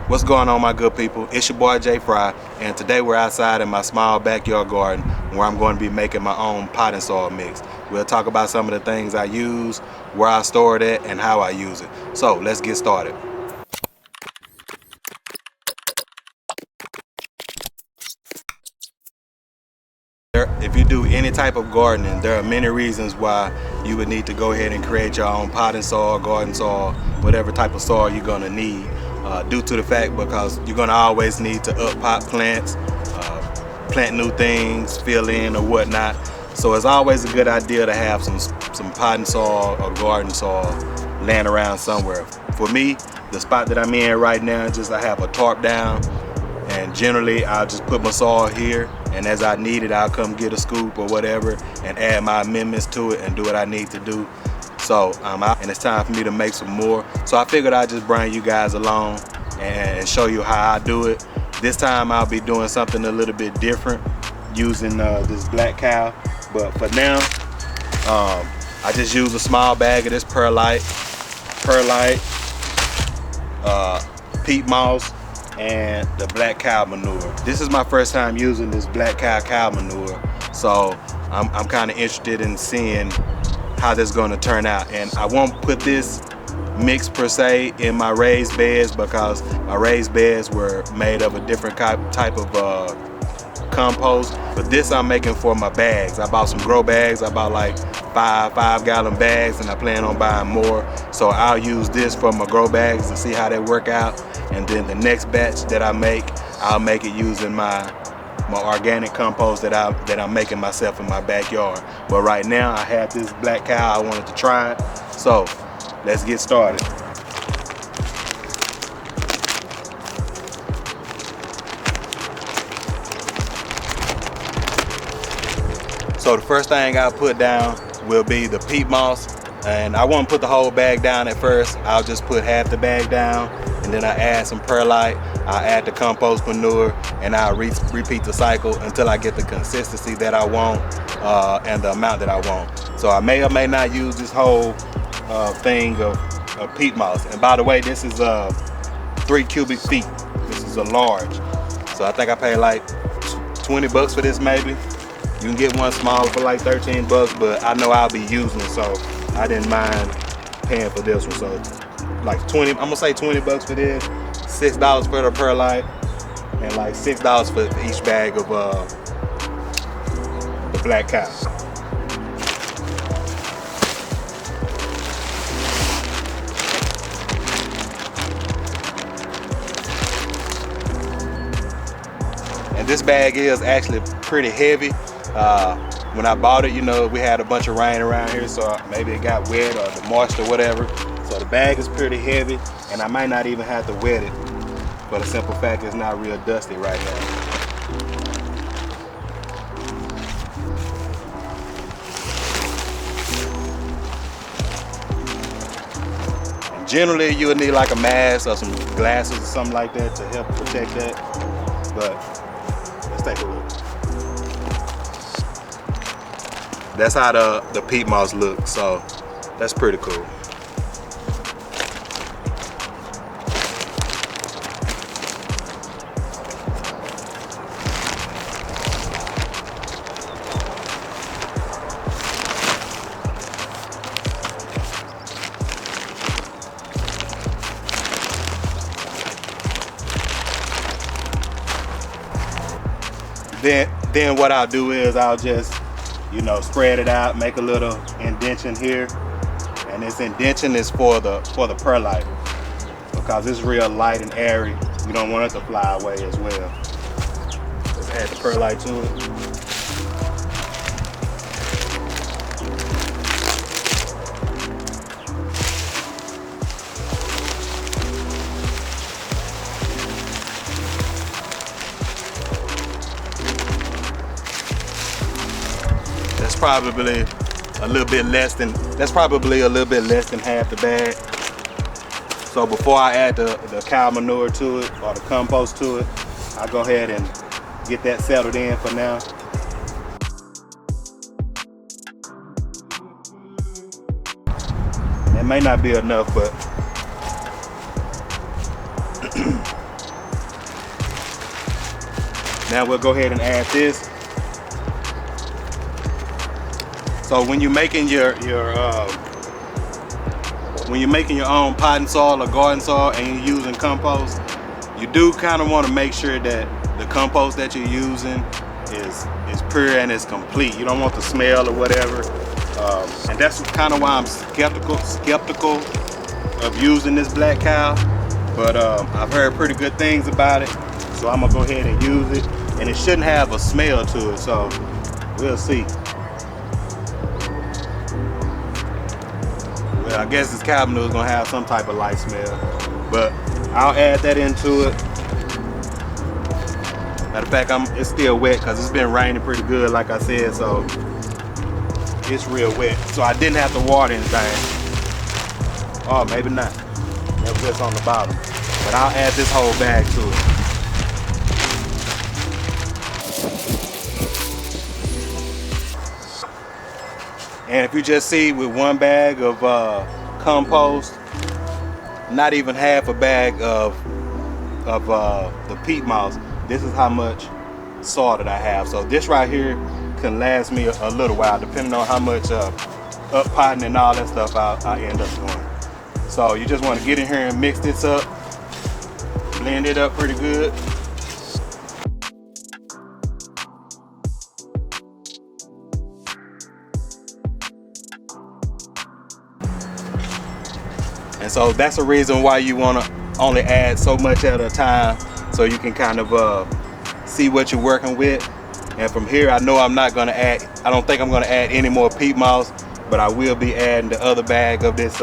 What's going on, my good people? It's your boy Jay Fry, and today we're outside in my small backyard garden where I'm going to be making my own potting soil mix. We'll talk about some of the things I use, where I store it at, and how I use it. So let's get started. If you do any type of gardening, there are many reasons why you would need to go ahead and create your own potting soil, garden soil, whatever type of soil you're going to need. Due to the fact because you're going to always need to up pot plants, plant new things, fill in or whatnot. So it's always a good idea to have some potting soil or garden soil laying around somewhere. For me, the spot that I'm in right now, I have a tarp down, and generally I'll just put my soil here, and as I need it I'll come get a scoop or whatever and add my amendments to it and do what I need to do. So I'm out and it's time for me to make some more. So I figured I'd just bring you guys along and show you how I do it. This time I'll be doing something a little bit different using this black cow. But for now, I just use a small bag of this perlite, peat moss, and the black cow manure. This is my first time using this black cow manure, so I'm kind of interested in seeing how this is going to turn out. And I won't put this mix per se in my raised beds because my raised beds were made of a different type of compost, but this I'm making for my bags. I bought some grow bags. I bought like five-gallon bags, and I plan on buying more. So I'll use this for my grow bags to see how they work out, and then the next batch that I make, I'll make it using my organic compost that I'm making myself in my backyard. But right now I have this black cow. I wanted to try it, so let's get started. So the first thing I'll put down will be the peat moss, and I won't put the whole bag down at first. I'll just put half the bag down, and then I add some perlite, I'll add the compost manure, and I'll repeat the cycle until I get the consistency that I want and the amount that I want. So I may or may not use this whole thing of peat moss. And by the way, this is 3 cubic feet. This is a large. So I think I paid like 20 bucks for this maybe. You can get one smaller for like 13 bucks, but I know I'll be using it, so I didn't mind paying for this one. So like 20, I'm gonna say 20 bucks for this, $6 for the perlite, and like $6 for each bag of the black cow. And this bag is actually pretty heavy. When I bought it, you know, we had a bunch of rain around here, so maybe it got wet or the moisture or whatever. So the bag is pretty heavy, and I might not even have to wet it for the simple fact it's not real dusty right now. And generally, you'll need like a mask or some glasses or something like that to help protect that. But let's take a look. That's how the peat moss looks, so that's pretty cool. Then what I'll do is I'll just, you know, spread it out, make a little indention here, and this indention is for the perlite because it's real light and airy. You don't want it to fly away as well. Let's add the perlite to it. That's probably a little bit less than half the bag. So before I add the cow manure to it or the compost to it, I'll go ahead and get that settled in for now. It may not be enough, but Now we'll go ahead and add this. So when you're making your own potting soil or garden soil and you're using compost, you do kind of want to make sure that the compost that you're using is pure and is complete. You don't want the smell or whatever. And that's kind of why I'm skeptical of using this Black Kow. But I've heard pretty good things about it, so I'm gonna go ahead and use it. And it shouldn't have a smell to it, so we'll see. Well, I guess this cow manure is gonna have some type of light smell, but I'll add that into it. Matter of fact, it's still wet because it's been raining pretty good, like I said, so it's real wet. So I didn't have to water anything. Oh, maybe not. That was just on the bottom. But I'll add this whole bag to it. And if you just see with one bag of compost, not even half a bag of the peat moss, this is how much soil that I have. So this right here can last me a little while, depending on how much up potting and all that stuff I end up doing. So you just want to get in here and mix this up, blend it up pretty good. And so that's the reason why you want to only add so much at a time, so you can kind of see what you're working with. And from here, I know I'm not going to add, I don't think I'm going to add any more peat moss, but I will be adding the other bag of this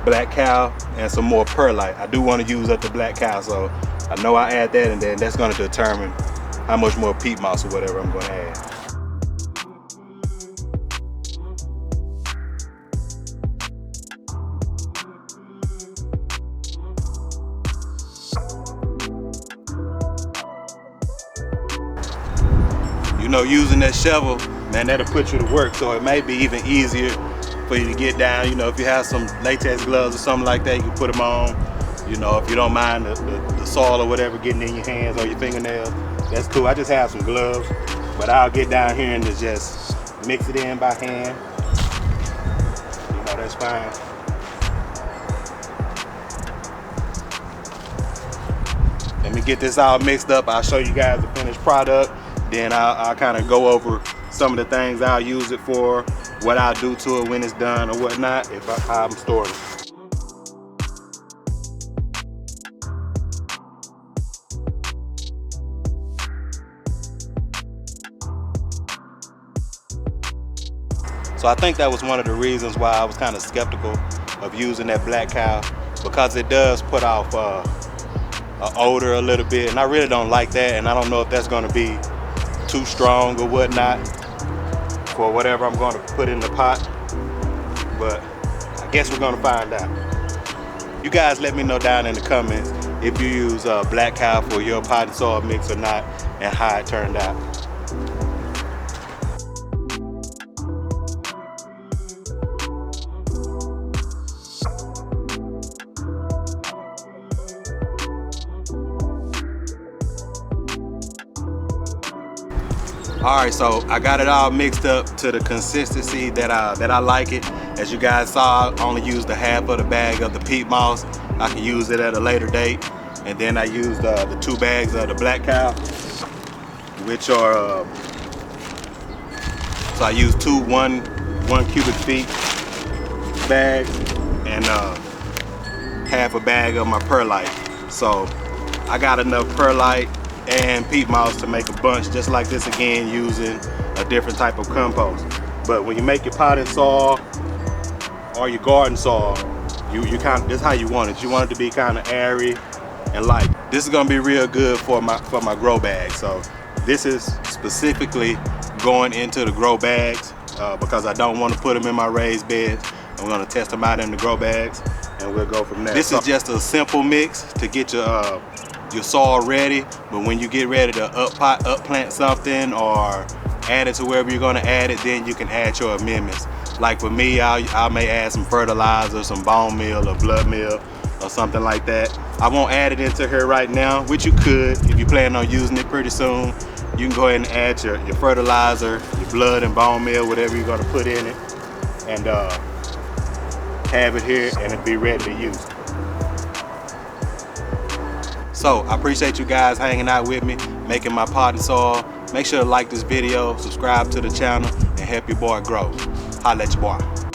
Black Kow and some more perlite. I do want to use up the Black Kow, so I know I add that, and then that's going to determine how much more peat moss or whatever I'm going to add. You know, using that shovel, man, that'll put you to work, so it may be even easier for you to get down. You know, if you have some latex gloves or something like that, you can put them on. You know, if you don't mind the soil or whatever getting in your hands or your fingernails, that's cool. I just have some gloves, but I'll get down here and just mix it in by hand. You know, that's fine. Let me get this all mixed up. I'll show you guys the finished product. Then I'll kind of go over some of the things I'll use it for, what I'll do to it when it's done or whatnot, how I'm storing it. So I think that was one of the reasons why I was kind of skeptical of using that Black Kow, because it does put off an odor a little bit, and I really don't like that, and I don't know if that's going to be too strong or whatnot for whatever I'm going to put in the pot, but I guess we're going to find out. You guys let me know down in the comments if you use Black Kow for your potting soil mix or not, and how it turned out. All right, so I got it all mixed up to the consistency that I like it. As you guys saw, I only used the half of the bag of the peat moss. I can use it at a later date. And then I used the 2 bags of the Black Kow, which are, so I used 2 1 cubic feet bags and half a bag of my perlite. So I got enough perlite and peat moss to make a bunch just like this, again using a different type of compost. But when you make your potting soil or your garden soil, you kind of, this is how you want it. You want it to be kind of airy and light. This is gonna be real good for my grow bag. So this is specifically going into the grow bags because I don't want to put them in my raised beds. I'm gonna test them out in the grow bags and we'll go from there. This is just a simple mix to get your soil ready, but when you get ready to upplant something or add it to wherever you're going to add it, then you can add your amendments. Like for me, I may add some fertilizer, some bone meal or blood meal, or something like that. I won't add it into here right now, which you could if you plan on using it pretty soon. You can go ahead and add your fertilizer, your blood and bone meal, whatever you're gonna put in it, and have it here and it'll be ready to use. So I appreciate you guys hanging out with me, making my potting soil. Make sure to like this video, subscribe to the channel, and help your boy grow. Holla at your boy.